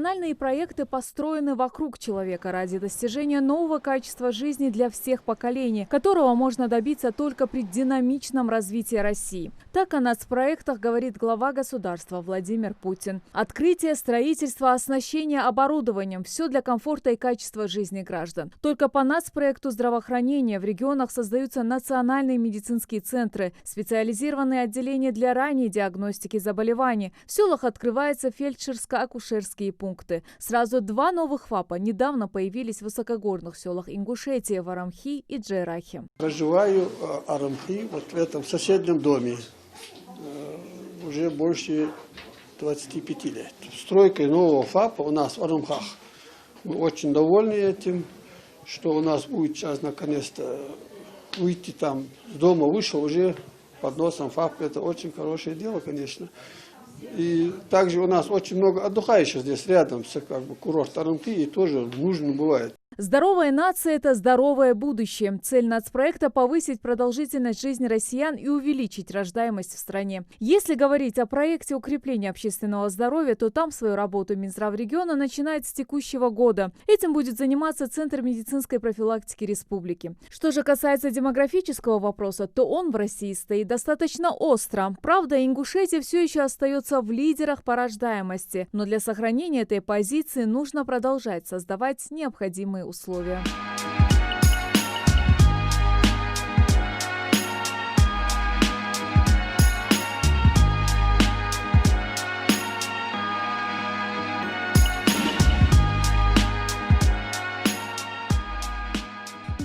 Национальные проекты построены вокруг человека ради достижения нового качества жизни для всех поколений, которого можно добиться только при динамичном развитии России. Так о нацпроектах говорит глава государства Владимир Путин. Открытие, строительство, оснащение оборудованием – все для комфорта и качества жизни граждан. Только по нацпроекту здравоохранения в регионах создаются национальные медицинские центры, специализированные отделения для ранней диагностики заболеваний. В селах открываются фельдшерско-акушерские пункты. Сразу 2 новых ФАПа недавно появились в высокогорных селах Ингушетии, в Арамхи и Джейрахе. Проживаю в Арамхи, вот в этом соседнем доме, уже больше 25 лет. Стройкой нового ФАПа у нас в Арамхах. Мы очень довольны этим, что у нас будет сейчас наконец-то выйти там с дома, вышел уже под носом ФАП. Это очень хорошее дело, конечно. И также у нас очень много отдыхающих здесь рядом с курорт Арамхи, и тоже нужно бывает. Здоровая нация – это здоровое будущее. Цель нацпроекта – повысить продолжительность жизни россиян и увеличить рождаемость в стране. Если говорить о проекте укрепления общественного здоровья, то там свою работу Минздрав региона начинает с текущего года. Этим будет заниматься Центр медицинской профилактики республики. Что же касается демографического вопроса, то он в России стоит достаточно остро. Правда, Ингушетия все еще остается в лидерах по рождаемости. Но для сохранения этой позиции нужно продолжать создавать необходимые условия.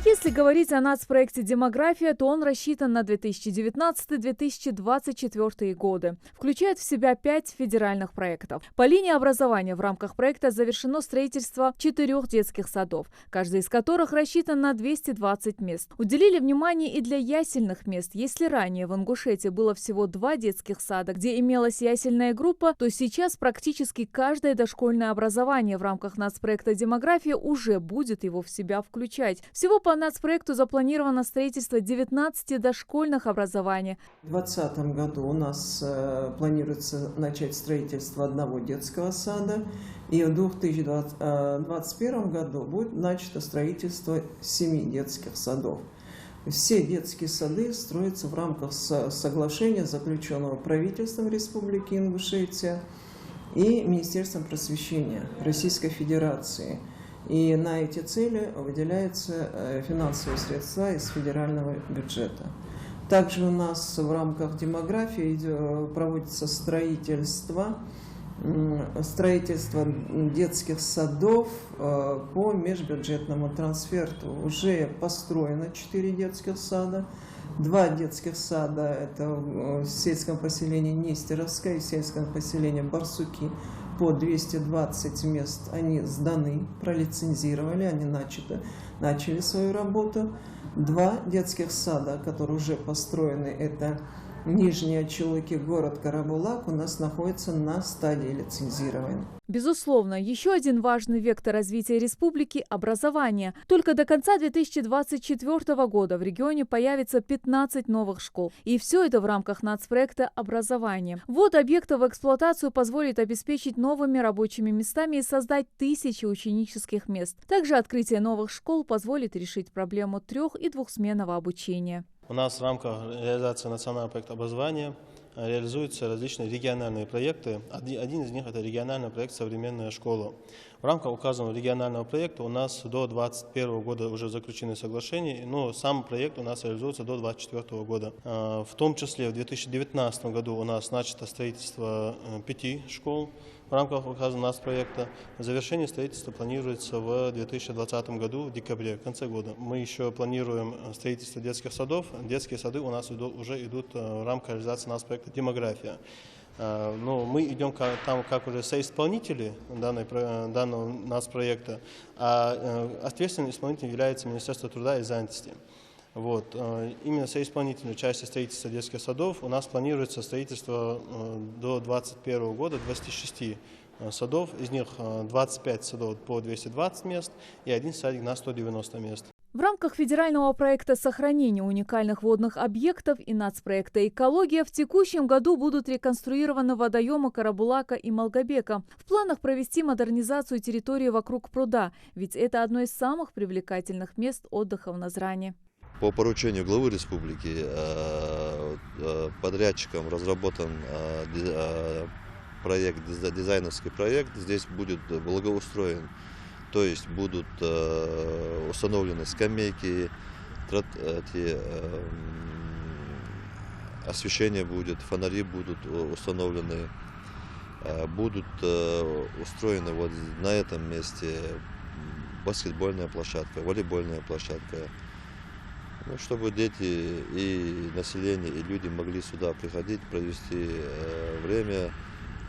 Если говорить о нацпроекте «Демография», то он рассчитан на 2019-2024 годы. Включает в себя 5 федеральных проектов. По линии образования в рамках проекта завершено строительство 4 детских садов, каждый из которых рассчитан на 220 мест. Уделили внимание и для ясельных мест. Если ранее в Ингушетии было всего 2 детских сада, где имелась ясельная группа, то сейчас практически каждое дошкольное образование в рамках нацпроекта «Демография» уже будет его в себя включать. Всего по нацпроекту запланировано строительство 19 дошкольных образований. В 2020 году у нас планируется начать строительство 1 детского сада, и в 2021 году будет начато строительство 7 детских садов. Все детские сады строятся в рамках соглашения, заключенного правительством Республики Ингушетия и Министерством просвещения Российской Федерации. И на эти цели выделяются финансовые средства из федерального бюджета. Также у нас в рамках демографии проводится строительство детских садов по межбюджетному трансферту. Уже построено 4 детских сада. 2 детских сада – это в сельском поселении Нестеровское и в сельском поселении Барсуки. По 220 мест они сданы, пролицензировали, они начали свою работу. 2 детских сада, которые уже построены, это Нижние Чулыки, город Карабулак, у нас находится на стадии лицензирования. Безусловно, еще один важный вектор развития республики – образование. Только до конца 2024 года в регионе появится 15 новых школ. И все это в рамках нацпроекта образования. Ввод объектов в эксплуатацию позволит обеспечить новыми рабочими местами и создать тысячи ученических мест. Также открытие новых школ позволит решить проблему 3- и 2-сменного обучения. У нас в рамках реализации национального проекта образования реализуются различные региональные проекты. Один из них – это региональный проект «Современная школа». В рамках указанного регионального проекта у нас до 2021 года уже заключены соглашения, но сам проект у нас реализуется до 2024 года. В том числе в 2019 году у нас начато строительство 5 школ. В рамках указанного нацпроекта завершение строительства планируется в 2020 году, в декабре, в конце года. Мы еще планируем строительство детских садов. Детские сады у нас уже идут в рамках реализации нацпроекта «Демография». Но мы идем там как уже соисполнители данного нацпроекта, а ответственным исполнителем является Министерство труда и занятости. Вот. Именно соисполнительной части строительства детских садов у нас планируется строительство до 2021 года 26 садов, из них 25 садов по 220 мест и 1 садик на 190 мест. В рамках федерального проекта сохранения уникальных водных объектов и нацпроекта «Экология» в текущем году будут реконструированы водоемы Карабулака и Малгобека. В планах провести модернизацию территории вокруг пруда, ведь это одно из самых привлекательных мест отдыха в Назране. По поручению главы республики подрядчиком разработан проект, дизайнерский проект. Здесь будет благоустроен. То есть будут установлены скамейки, освещение будет, фонари будут установлены, будут устроены вот на этом месте баскетбольная площадка, волейбольная площадка, ну, чтобы дети и население, и люди могли сюда приходить, провести время,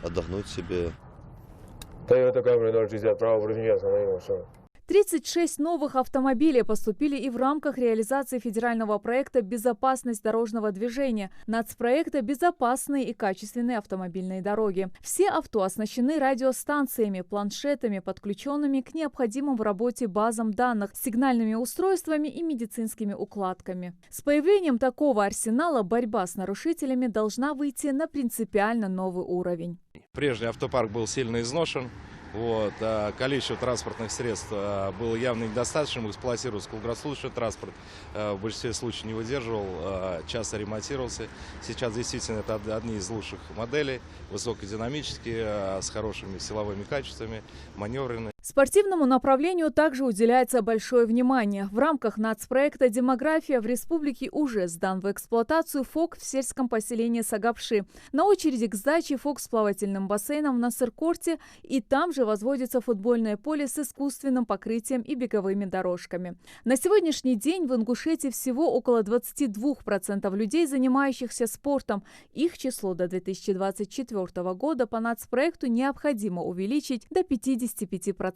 отдохнуть себе. 36 новых автомобилей поступили и в рамках реализации федерального проекта «Безопасность дорожного движения», нацпроекта «Безопасные и качественные автомобильные дороги». Все авто оснащены радиостанциями, планшетами, подключенными к необходимым в работе базам данных, сигнальными устройствами и медицинскими укладками. С появлением такого арсенала борьба с нарушителями должна выйти на принципиально новый уровень. Прежний автопарк был сильно изношен. Количество транспортных средств было явно недостаточным, эксплуатировался круглосуточный транспорт, в большинстве случаев не выдерживал, часто ремонтировался. Сейчас действительно это одни из лучших моделей, высокодинамические, с хорошими силовыми качествами, маневренные. Спортивному направлению также уделяется большое внимание. В рамках нацпроекта «Демография» в республике уже сдан в эксплуатацию ФОК в сельском поселении Сагапши. На очереди к сдаче ФОК с плавательным бассейном в Насыркорте, и там же возводится футбольное поле с искусственным покрытием и беговыми дорожками. На сегодняшний день в Ингушетии всего около 22% людей, занимающихся спортом. Их число до 2024 года по нацпроекту необходимо увеличить до 55%.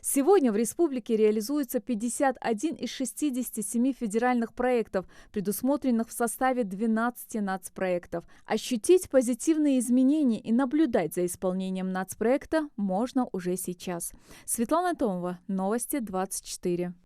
Сегодня в республике реализуется 51 из 67 федеральных проектов, предусмотренных в составе 12 нацпроектов. Ощутить позитивные изменения и наблюдать за исполнением нацпроекта можно уже сейчас. Светлана Томова, Новости 24.